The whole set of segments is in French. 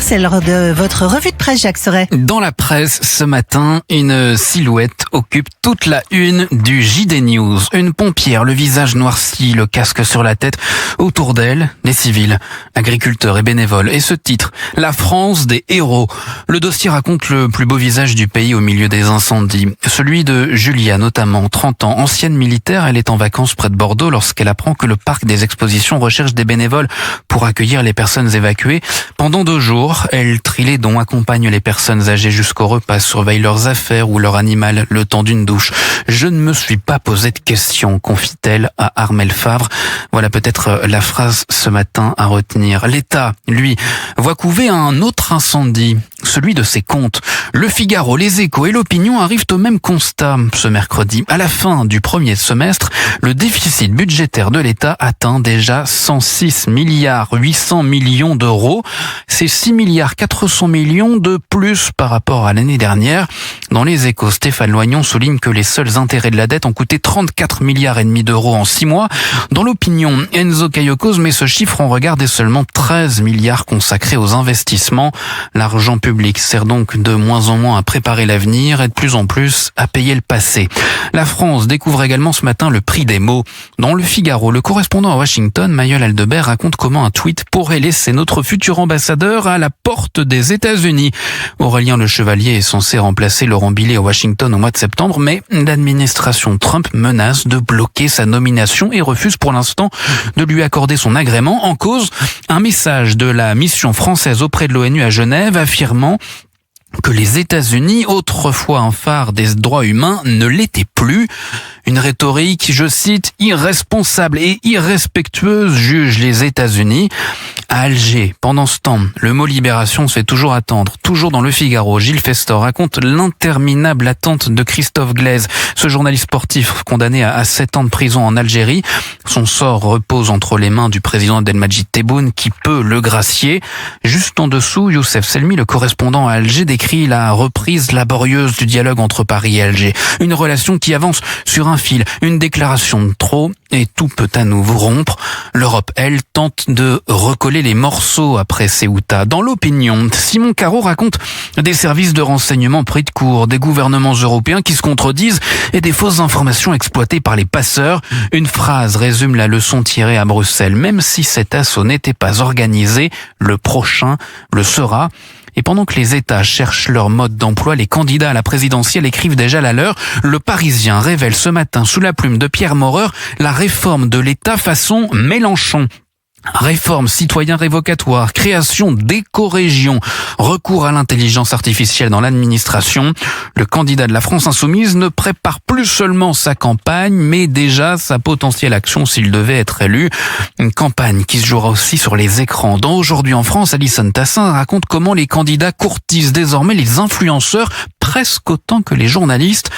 c'est l'heure de votre revue de presse, Jacques Serret. Dans la presse, ce matin, une silhouette occupe toute la une du JD News. Une pompière, le visage noirci, le casque sur la tête. Autour d'elle, des civils, agriculteurs et bénévoles. Et ce titre, La France des héros. Le dossier raconte le plus beau visage du pays au milieu des incendies. Celui de Julia, notamment, 30 ans, ancienne militaire. Elle est en vacances près de Bordeaux lorsqu'elle apprend que le parc des expositions recherche des bénévoles pour accueillir les personnes évacuées. Pendant 2 jours, elle trie les dons, accompagne les personnes âgées jusqu'au repas, surveille leurs affaires ou leur animal le temps d'une douche. Je ne me suis pas posé de questions, confie-t-elle à Armelle Favre. Voilà peut-être la phrase ce matin à retenir. L'État, lui, voit couver un autre incendie, celui de ses comptes. Le Figaro, les Échos et l'Opinion arrivent au même constat ce mercredi. À la fin du premier semestre, le déficit budgétaire de l'État atteint déjà 106 milliards 800 millions d'euros. C'est 6 milliards 400 millions de plus par rapport à l'année dernière. Dans les Échos, Stéphane Loignon souligne que les seuls intérêts de la dette ont coûté 34 milliards et demi d'euros en 6 mois. Dans l'Opinion, Enzo Cayocos met ce chiffre en regard des seulement 13 milliards consacrés aux investissements. L'argent public sert donc de moins en moins à préparer l'avenir et de plus en plus à payer le passé. La France découvre également ce matin le prix des mots. Dans le Figaro, le correspondant à Washington, Mayol Aldebert, raconte comment un tweet pourrait laisser notre futur ambassadeur à la porte des États-Unis. Aurélien Le Chevalier est censé remplacer Laurent Billet à Washington au mois de septembre, mais l'administration Trump menace de bloquer sa nomination et refuse pour l'instant de lui accorder son agrément. En cause, un message de la mission française auprès de l'ONU à Genève affirmant que les États-Unis, autrefois un phare des droits humains, ne l'étaient plus. Une rhétorique, je cite, irresponsable et irrespectueuse, juge les États-Unis. À Alger, pendant ce temps, le mot libération se fait toujours attendre. Toujours dans le Figaro, Gilles Festor raconte l'interminable attente de Christophe Glaise, ce journaliste sportif condamné à 7 ans de prison en Algérie. Son sort repose entre les mains du président Abdelmadjid Tebboune qui peut le gracier. Juste en dessous, Youssef Selmi, le correspondant à Alger, décrit la reprise laborieuse du dialogue entre Paris et Alger. Une relation qui avance sur un fil, une déclaration de trop et tout peut à nouveau rompre. L'Europe, elle, tente de recoller les morceaux après Ceuta. Dans l'Opinion, Simon Carreau raconte des services de renseignement pris de court, des gouvernements européens qui se contredisent et des fausses informations exploitées par les passeurs. Une phrase résume la leçon tirée à Bruxelles. Même si cet assaut n'était pas organisé, le prochain le sera. Et pendant que les États cherchent leur mode d'emploi, les candidats à la présidentielle écrivent déjà la leur. Le Parisien révèle ce matin, sous la plume de Pierre Maurer, la réforme de l'État façon Mélenchon. Réforme citoyen révocatoire, création d'éco-régions, recours à l'intelligence artificielle dans l'administration. Le candidat de la France insoumise ne prépare plus seulement sa campagne, mais déjà sa potentielle action s'il devait être élu. Une campagne qui se jouera aussi sur les écrans. Dans Aujourd'hui en France, Alison Tassin raconte comment les candidats courtisent désormais les influenceurs presque autant que les journalistes.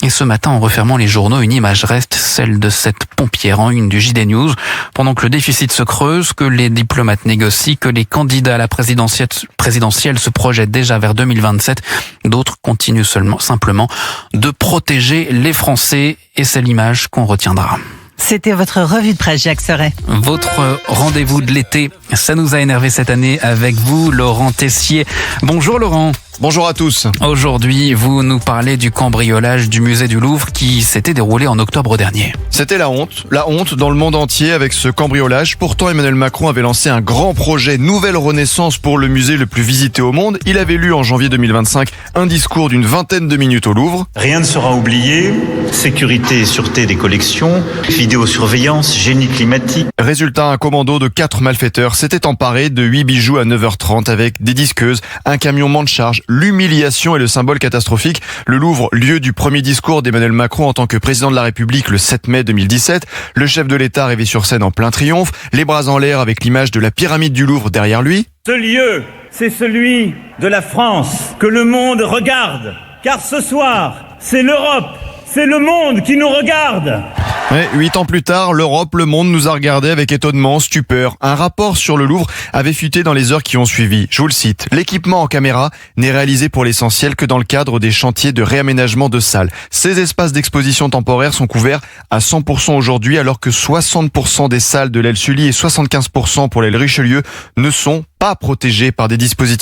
Et ce matin, en refermant les journaux, une image reste, celle de cette pompière en une du JD News. Pendant que le déficit se creuse, que les diplomates négocient, que les candidats à la présidentielle se projettent déjà vers 2027, d'autres continuent simplement de protéger les Français. Et c'est l'image qu'on retiendra. C'était votre revue de presse, Jacques Serret. Votre rendez-vous de l'été, ça nous a énervé cette année avec vous, Laurent Tessier. Bonjour Laurent. Bonjour à tous. Aujourd'hui, vous nous parlez du cambriolage du musée du Louvre qui s'était déroulé en octobre dernier. C'était la honte dans le monde entier avec ce cambriolage. Pourtant, Emmanuel Macron avait lancé un grand projet Nouvelle Renaissance pour le musée le plus visité au monde. Il avait lu en janvier 2025 un discours d'une 20aine de minutes au Louvre. Rien ne sera oublié, sécurité et sûreté des collections, vidéosurveillance, génie climatique. Résultat, un commando de 4 malfaiteurs s'était emparé de 8 bijoux à 9h30 avec des disqueuses, un camion monte-charge. L'humiliation est le symbole catastrophique. Le Louvre, lieu du premier discours d'Emmanuel Macron en tant que président de la République le 7 mai 2017. Le chef de l'État arrivé sur scène en plein triomphe, les bras en l'air avec l'image de la pyramide du Louvre derrière lui. Ce lieu, c'est celui de la France que le monde regarde. Car ce soir, c'est l'Europe, c'est le monde qui nous regarde. Ouais, 8 ans plus tard, l'Europe, le monde nous a regardé avec étonnement, stupeur. Un rapport sur le Louvre avait fuité dans les heures qui ont suivi. Je vous le cite. L'équipement en caméra n'est réalisé pour l'essentiel que dans le cadre des chantiers de réaménagement de salles. Ces espaces d'exposition temporaire sont couverts à 100% aujourd'hui, alors que 60% des salles de l'aile Sully et 75% pour l'aile Richelieu ne sont pas protégés par des dispositifs